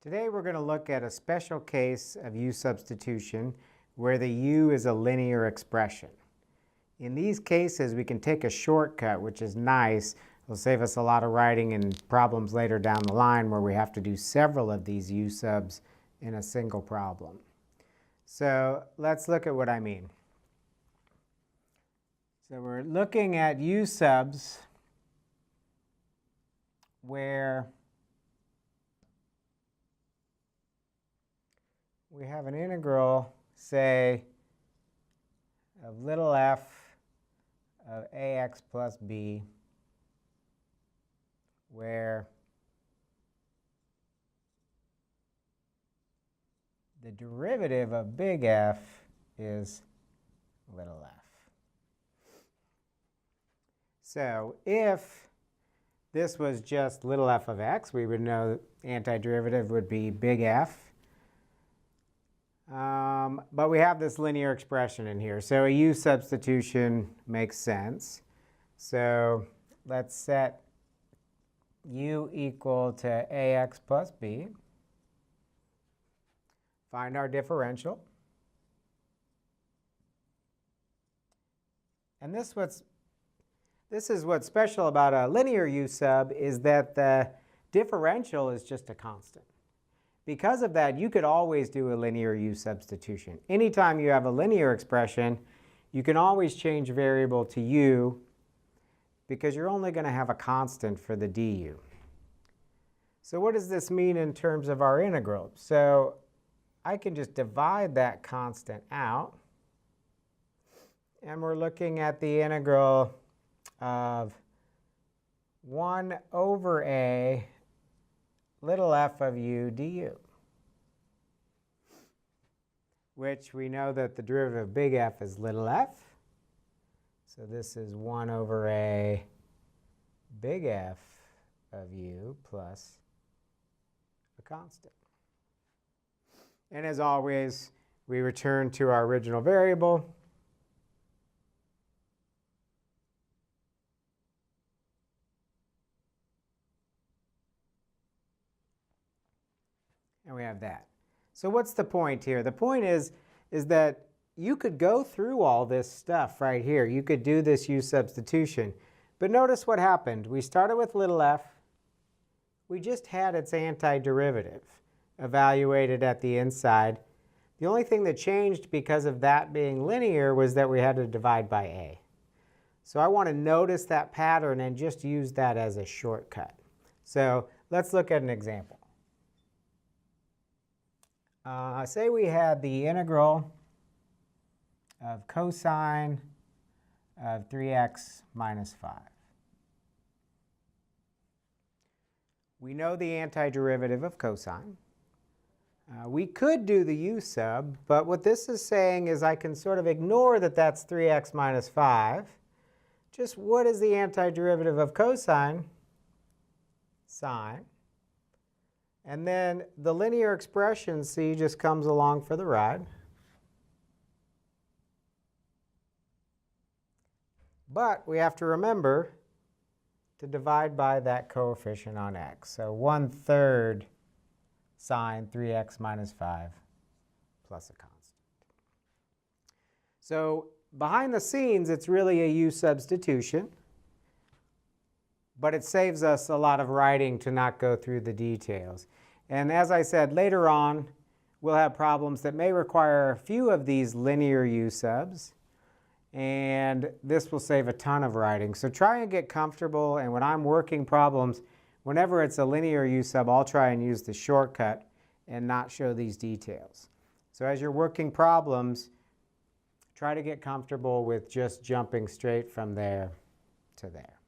Today we're going to look at a special case of U-substitution where the U is a linear expression. In these cases we can take a shortcut, which is nice. It'll save us a lot of writing and problems later down the line where we have to do several of these U-subs in a single problem. So let's look at what I mean. So we're looking at U-subs where we have an integral, say, of little f of ax plus b, where the derivative of big F is little f. So if this was just little f of x, we would know the antiderivative would be big F. But we have this linear expression in here, so a U-substitution makes sense. So let's set U equal to ax plus b. Find our differential. And this is what's special about a linear U-sub, is that the differential is just a constant. Because of that, you could always do a linear U-substitution. Anytime you have a linear expression, you can always change variable to u because you're only going to have a constant for the du. So what does this mean in terms of our integral? So I can just divide that constant out, and we're looking at the integral of 1 over a little f of u du, which we know that the derivative of big F is little f. So this is 1 over a big F of u plus a constant. And as always, we return to our original variable. And we have that. So what's the point here? The point is that you could go through all this stuff right here. You could do this U-substitution. But notice what happened. We started with little f. We just had its antiderivative evaluated at the inside. The only thing that changed because of that being linear was that we had to divide by a. So I want to notice that pattern and just use that as a shortcut. So let's look at an example. Say we had the integral of cosine of 3x minus 5. We know the antiderivative of cosine. We could do the U-sub, but what this is saying is I can sort of ignore that that's 3x minus 5. Just what is the antiderivative of cosine? Sine. And then the linear expression, c, just comes along for the ride. But we have to remember to divide by that coefficient on x. So 1/3 sine 3x minus 5 plus a constant. So behind the scenes, it's really a U-substitution. But it saves us a lot of writing to not go through the details. And as I said, later on, we'll have problems that may require a few of these linear U-subs. And this will save a ton of writing. So try and get comfortable. And when I'm working problems, whenever it's a linear U-sub, I'll try and use the shortcut and not show these details. So as you're working problems, try to get comfortable with just jumping straight from there to there.